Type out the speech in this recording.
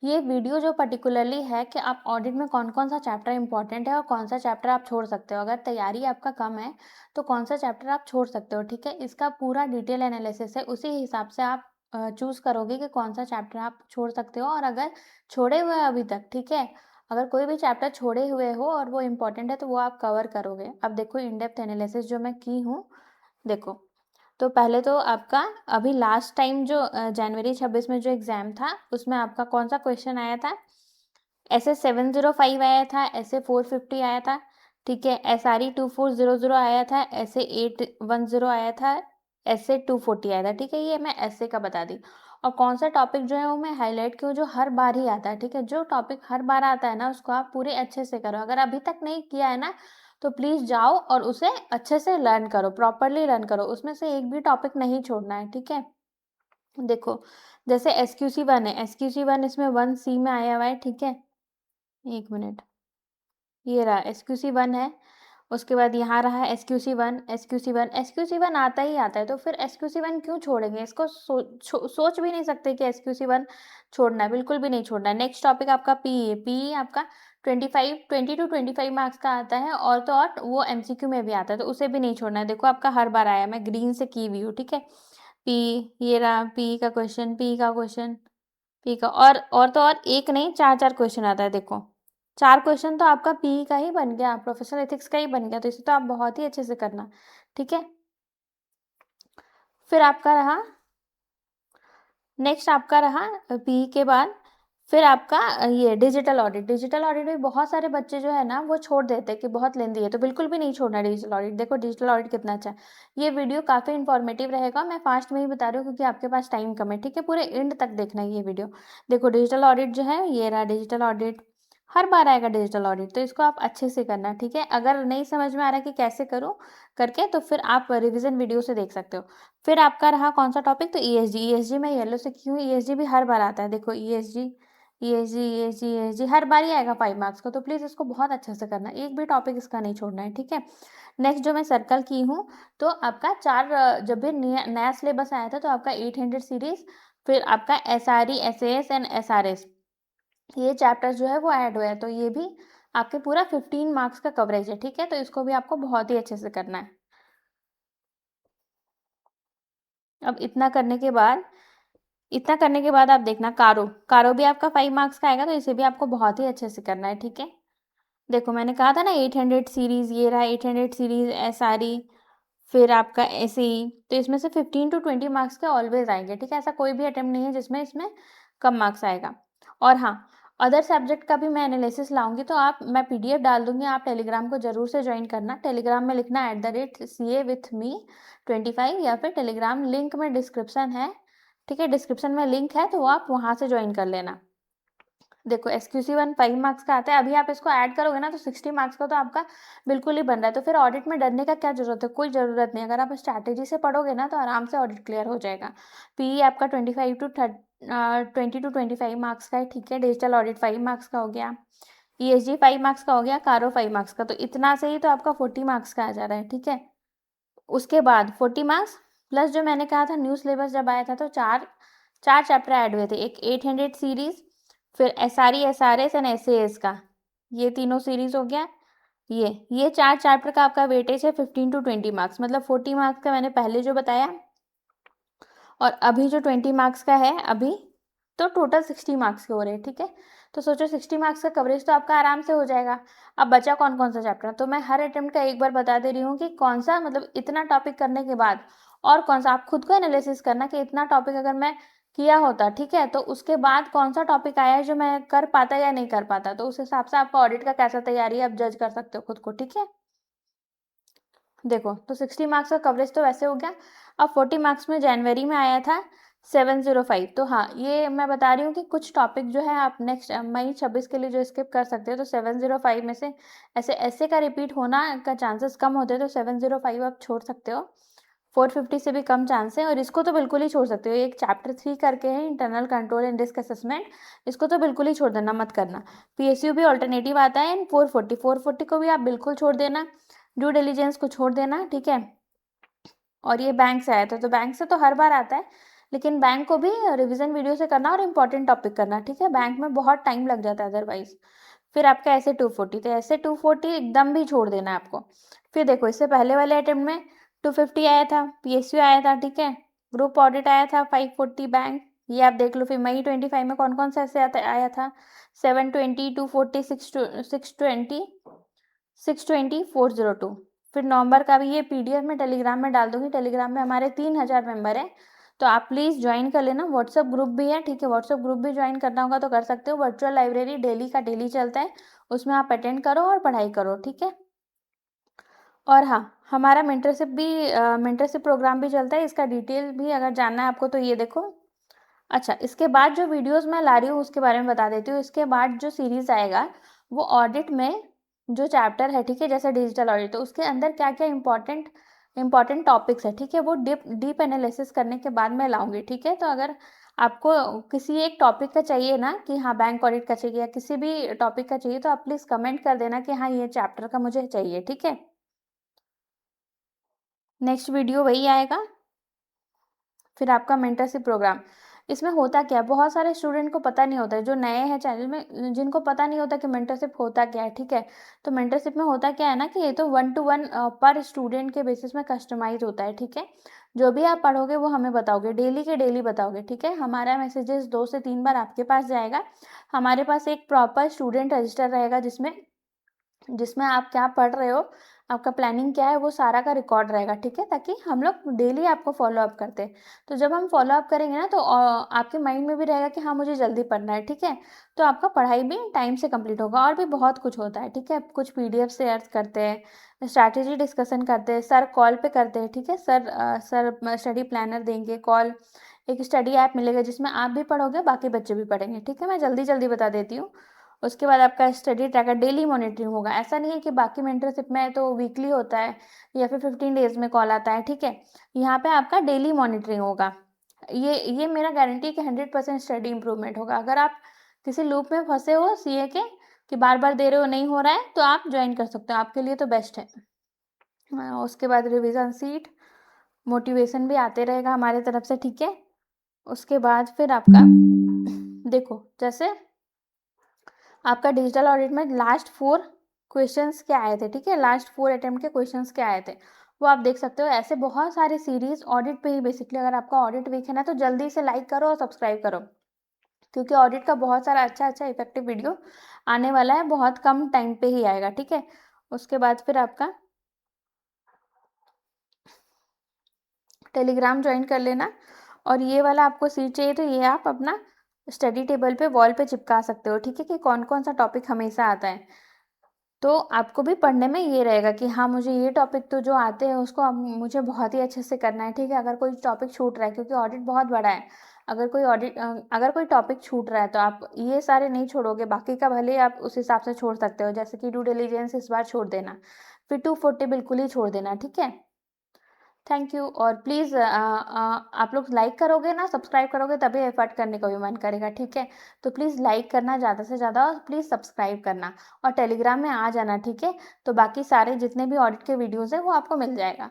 ये वीडियो जो पर्टिकुलरली है कि आप ऑडिट में कौन-कौन सा चैप्टर इम्पोर्टेंट है और कौन सा चैप्टर आप छोड़ सकते हो। अगर तैयारी आपका कम है, तो कौन सा चैप्टर आप छोड़ सकते हो, ठीक है? इसका पूरा डिटेल एनालिसिस है, उसी हिसाब से आप चूज़ करोगे कि कौन सा चैप्टर आप छोड़ सकते हो और अगर छोड़े हुए हैं अभी तक, ठीक है? अगर कोई भी चैप्टर छोड़े हुए हो और वो इम्पोर्टेंट है, तो वो आप कवर करोगे। अब देखो इन डेप्थ एनालिसिस जो मैं की हूँ, देखो तो पहले तो आपका अभी लास्ट टाइम जो जनवरी 26 में जो एग्ज़ाम था, उसमें आपका कौन-सा क्वेश्चन आया था? ऐसे 705 आया था, ऐसे 450 आया था, ठीक है? एसआरई 2400 आया था, ऐसे 810 आया था, ऐसे 240 आया था, ठीक है? ये मैं ऐसे का बता दी। और कौन-सा टॉपिक जो है वो मैं हाइलाइट की हूँ जो हर बार ही आता है, ठीक है? जो टॉपिक हर बार आता है ना, उसको आप पूरे अच्छे से करो। अगर अभी तक नहीं किया है ना, तो प्लीज़ जाओ और उसे अच्छे से लर्न करो, प्रॉपर्ली लर्न करो। उसमें से एक भी टॉपिक नहीं छोड़ना है, ठीक है? देखो, जैसे एसक्यूसी 1 है, एसक्यूसी 1 इसमें 1 सी में आया हुआ है, ठीक है? 1 मिनट, ये रहा एसक्यूसी 1 है, उसके बाद यहाँ रहा एसक्यूसी 1, एसक्यूसी 1, एसक्यूसी 1 आता ही आता है, तो फिर एसक्यूसी 1 क्यों छोड़ेंगे? इसको सोच भी नहीं सकते कि एसक्यूसी 1 छोड़ना है, बिल्कुल भी नहीं छोड़ना है। नेक्स्ट टॉपिक आपका पीई है, पीई आपका 20 टू 25 मार्क्स का आता है और तो और वो एमसीक्यू में भी आता है, तो उसे भी नहीं छोड़ना है। देखो आपका हर बार आया, मैं ग्रीन से की हुई हूँ, ठीक है? पीई, ये रहा पीई का क्वेश्चन, पीई का क्वेश्चन, पी का और तो और एक नहीं 4-4 क्वेश्चन आता है देखो। 4 क्वेश्चन तो आपका पीई का ही बन गया, प्रोफेशनल एथिक्स का ही बन गया, तो इसे तो आप बहुत ही अच्छे से करना, ठीक है? फिर आपका रहा नेक्स्ट आपका रहा पीई के बाद फिर आपका ये डिजिटल ऑडिट में बहुत सारे बच्चे जो है ना वो छोड़ देते हैं कि बहुत लेंदी है, तो बिल्कुल भी नहीं छोड़ना डिजिटल ऑडिट। देखो डिजिटल ऑडिट कितना अच्छा है। ये वीडियो काफ़ी इन्फॉर्मेटिव रहेगा, मैं फास्ट में ही बता रही हूँ क्योंकि आपके पास टाइम कम है, ठीक है? पूरे एंड तक देखना है ये वीडियो। देखो डिजिटल ऑडिट जो है ये रहा डिजिटल ऑडिट, हर बार आएगा डिजिटल ऑडिट, तो इसको आप अच्छे से करना, ठीक है? अगर नहीं समझ में आ रहा कि कैसे करूँ करके, तो फिर आप रिविज़न वीडियो से देख सकते हो। फिर आपका रहा कौन-सा टॉपिक? तो ईएसजी, ईएसजी मैं येलो से की हूँ, ईएसजी भी हर बार आता है। देखो ईएसजी, ईएसजी, ईएसजी, ईएसजी हर बार ही आएगा 5 मार्क्स का, तो प्लीज़ इसको बहुत अच्छे से करना है, एक भी टॉपिक इसका नहीं छोड़ना है, ठीक है? नेक्स्ट जो मैं सर्कल की हूँ, तो आपका 4 जब भी नया नया सिलेबस आया था, तो आपका 800 सीरीज़, फिर आपका एसआरई, एसएएस एंड एसआरएस, ये चैप्टर्स जो है वो ऐड हुए हैं, तो ये भी आपके पूरा 15 मार्क्स का कवरेज है, ठीक है? तो इसको भी आपको बहुत ही अच्छे से करना है। अब इतना करने के बाद आप देखना कारो भी आपका 5 मार्क्स का आएगा, तो इसे भी आपको बहुत ही अच्छे से करना है, ठीक है? देखो मैंने कहा था ना 800 सीरीज़, ये रहा 800 सीरीज़ एसआरई, फिर आपका एसई, तो इसमें से 15 टू 20 मार्क्स के ऑलवेज़ आएँगे, ठीक है? ऐसा कोई भी अटेम्प्ट नहीं है जिसमें इसमें कम मार्क्स आएगा। और हाँ, अदर सब्जेक्ट का भी मैं एनालिसिस लाऊँगी, तो मैं पीडीएफ डाल दूँगी, आप टेलीग्राम को ज़रूर से जॉइन करना। टेलीग्राम में लिखना @CA with me 25 या फिर टेलीग्राम लिंक में डिस्क्रिप्शन है, ठीक है? डिस्क्रिप्शन में लिंक है, तो आप वहाँ से जॉइन कर लेना। देखो एसक्यूसी 1 5 मार्क्स का आता है, अभी आप इसको ऐड करोगे ना तो 60 मार्क्स का तो आपका बिल्कुल ही बन रहा है, तो फिर ऑडिट में डरने का क्या ज़रूरत है? कोई ज़रूरत नहीं। अगर आप स्ट्रैटेजी से पढ़ोगे ना तो आराम से ऑडिट क्लियर हो जाएगा। पीई आपका 20 टू 25 मार्क्स का है, ठीक है? डिजिटल ऑडिट 5 मार्क्स का हो गया, ईएसजी 5 मार्क्स का हो गया, कारो 5 मार्क्स का, तो इतना से ही तो आपका 40 मार्क्स का आ जा रहा है, ठीक है? उसके बाद 40 मार्क्स प्लस जो मैंने कहा था न्यू सिलेबस जब आया था तो 4 चैप्टर ऐड हुए थे। एक 800 सीरीज़, फिर एसआरई, एसआरएस एंड एसएएस का, ये तीनों सीरीज़ हो गया। ये 4 चैप्टर का आपका वेटेज है 15 टू 20 मार्क्स, मतलब 40 मार्क्स का मैंने पहले जो बताया और अभी जो 20 मार्क्स का है अभी, तो टोटल 60 मार्क्स के हो रहे हैं, ठीक है? तो सोचो 60 मार्क्स का कवरेज तो आपका आराम से हो जाएगा। अब बचा कौन-कौन सा चैप्टर? तो मैं हर अटेम्प्ट का एक बार बता दे रही हूँ कि कौन-सा मतलब इतना टॉपिक करने के बाद और कौन-सा आप खुद को एनालिसिस करना कि इतना टॉपिक अगर मैं किया होता, ठीक है? तो उसके बाद कौन-सा टॉपिक आया है जो मैं कर पाता या नहीं कर पाता, तो उस हिसाब से आपका ऑडिट का कैसा तैयारी है आप जज कर सकते हो खुद को, ठीक है? देखो, तो 60 मार्क्स का कवरेज तो वैसे हो गया। अब 40 मार्क्स में जनवरी में आया था 705, तो हाँ, ये मैं बता रही हूँ कि कुछ टॉपिक जो है आप नेक्स्ट मई 26 के लिए जो स्किप कर सकते हो, तो 705 में से ऐसे ऐसे का रिपीट होना का चांसेस कम होते हैं, तो 705 आप छोड़ सकते हो। 450 से भी कम चांस है और इसको तो बिल्कुल ही छोड़ सकते हो। एक चैप्टर 3 करके है internal control and risk assessment, इसको तो बिल्कुल ही छोड़ देना, मत करना। पीएसयू भी अल्टरनेटिव आता है एंड 440 को भी आप बिल्कुल छोड़ देना। ड्यू डिलिजेंस को छोड़ देना, ठीक है? और ये बैंक से आया था, तो बैंक से तो हर बार आता है, लेकिन बैंक को भी रिवीजन वीडियो से करना और इम्पोर्टेंट टॉपिक करना, ठीक है, बैंक में बहुत टाइम लग जाता है अदरवाइज। फिर आपका ऐसे 240, तो ऐसे 240 एकदम भी छोड़ देना है आपको। फिर देखो इससे पहले वाले अटेम्प्ट में 250 आया था, पीएसयू आया था, ठीक है, ग्रुप ऑडिट आया था 540 बैंक, ये आप देख लो। फिर मई 25 में कौन कौन सा ऐसे आया था, 720, 240, 620, 620, 402। फिर नवंबर का भी ये पीडीएफ में टेलीग्राम में डाल दूंगी। टेलीग्राम में हमारे 3000 मेंबर हैं, तो आप प्लीज़ ज्वाइन कर लेना। व्हाट्सअप ग्रुप भी है, ठीक है, व्हाट्सअप ग्रुप भी ज्वाइन करना होगा तो कर सकते हो। वर्चुअल लाइब्रेरी डेली का डेली चलता है, उसमें आप अटेंड करो और पढ़ाई करो, ठीक है। और हाँ, हमारा मेंटरशिप प्रोग्राम भी चलता है, इसका डिटेल भी अगर जानना है आपको तो ये देखो। अच्छा, इसके बाद जो वीडियोस मैं ला रही हूँ उसके बारे में बता देती हूँ। इसके बाद जो सीरीज़ आएगा वो ऑडिट में जो चैप्टर है, ठीक है, जैसे डिजिटल ऑडिट, तो उसके अंदर क्या-क्या इम्पोर्टेंट टॉपिक्स है, ठीक है, वो डीप एनालिसिस करने के बाद मैं लाऊँगी, ठीक है। तो अगर आपको किसी एक टॉपिक का चाहिए ना कि हाँ बैंक ऑडिट का चाहिए या किसी भी टॉपिक का चाहिए, तो आप प्लीज़ कमेंट कर देना कि हाँ ये चैप्टर का मुझे चाहिए, ठीक है। नेक्स्ट वीडियो वही आएगा। फिर आपका मेंटरशिप प्रोग्राम, इसमें होता क्या है, बहुत सारे स्टूडेंट को पता नहीं होता है, जो नए हैं चैनल में, जिनको पता नहीं होता कि मेंटरशिप होता क्या है, ठीक है। तो मेंटरशिप में होता क्या है ना कि ये तो 1 to 1 पर स्टूडेंट के बेसिस में कस्टमाइज होता है, ठीक है। जो भी आप पढ़ोगे वो हमें बताओगे, डेली के डेली बताओगे, ठीक है। हमारा मैसेजेस 2 से 3 बार आपके पास जाएगा। हमारे पास एक प्रॉपर स्टूडेंट रजिस्टर रहेगा जिसमें जिसमें आप क्या पढ़ रहे हो, आपका प्लानिंग क्या है, वो सारा का रिकॉर्ड रहेगा, ठीक है, ताकि हम लोग डेली आपको फॉलो अप करते हैं। तो जब हम फॉलो अप करेंगे ना तो आपके माइंड में भी रहेगा कि हाँ मुझे जल्दी पढ़ना है, ठीक है। तो आपका पढ़ाई भी टाइम से कंप्लीट होगा। और भी बहुत कुछ होता है, ठीक है, कुछ पीडीएफ शेयर करते हैं, स्ट्रैटेजी डिस्कशन करते हैं, सर कॉल पे करते हैं, ठीक है, सर स्टडी प्लानर देंगे कॉल, एक स्टडी ऐप मिलेगा जिसमें आप भी पढ़ोगे बाकी बच्चे भी पढ़ेंगे, ठीक है। मैं जल्दी जल्दी बता देती हूँ। उसके बाद आपका स्टडी ट्रैकर डेली मॉनिटरिंग होगा। ऐसा नहीं है कि बाकी मेंटरशिप में तो वीकली होता है या फिर 15 डेज में कॉल आता है, ठीक है। यहाँ पे आपका डेली मॉनिटरिंग होगा। ये मेरा गारंटी है कि 100% स्टडी इंप्रूवमेंट होगा। अगर आप किसी लूप में फंसे हो सीए के कि बार बार दे रहे हो नहीं हो रहा है, तो आप ज्वाइन कर सकते हो, आपके लिए तो बेस्ट है। उसके बाद रिविजन सीट, मोटिवेशन भी आते रहेगा हमारे तरफ से, ठीक है। उसके बाद फिर आपका देखो, जैसे आपका डिजिटल ऑडिट में लास्ट 4 क्वेश्चंस क्या आए थे, ठीक है, लास्ट 4 अटेम्प्ट के क्वेश्चंस क्या आए थे वो आप देख सकते हो। ऐसे बहुत सारे सीरीज ऑडिट पे ही बेसिकली, अगर आपका ऑडिट वीक है ना तो जल्दी से लाइक करो और सब्सक्राइब करो, क्योंकि ऑडिट का बहुत सारा अच्छा इफेक्टिव वीडियो आने वाला है, बहुत कम टाइम पे ही आएगा, ठीक है। उसके बाद फिर आपका टेलीग्राम ज्वाइन कर लेना। और ये वाला आपको सीट चाहिए तो ये आप अपना स्टडी टेबल पे वॉल पे चिपका सकते हो, ठीक है, कि कौन कौन सा टॉपिक हमेशा आता है। तो आपको भी पढ़ने में ये रहेगा कि हाँ मुझे ये टॉपिक तो जो आते हैं उसको अब मुझे बहुत ही अच्छे से करना है, ठीक है। अगर कोई टॉपिक छूट रहा है, क्योंकि ऑडिट बहुत बड़ा है, अगर कोई टॉपिक छूट रहा है तो आप ये सारे नहीं छोड़ोगे, बाकी का भले आप उस हिसाब से छोड़ सकते हो, जैसे कि ड्यू डिलिजेंस इस बार छोड़ देना, फिर 240 बिल्कुल ही छोड़ देना, ठीक है। Thank you. और प्लीज़ आप लोग लाइक करोगे ना, सब्सक्राइब करोगे तभी एफर्ट करने का भी मन करेगा, ठीक है। तो प्लीज़ लाइक करना ज़्यादा से ज़्यादा और प्लीज़ सब्सक्राइब करना और टेलीग्राम में आ जाना, ठीक है। तो बाकी सारे जितने भी ऑडिट के वीडियोज़ हैं वो आपको मिल जाएगा।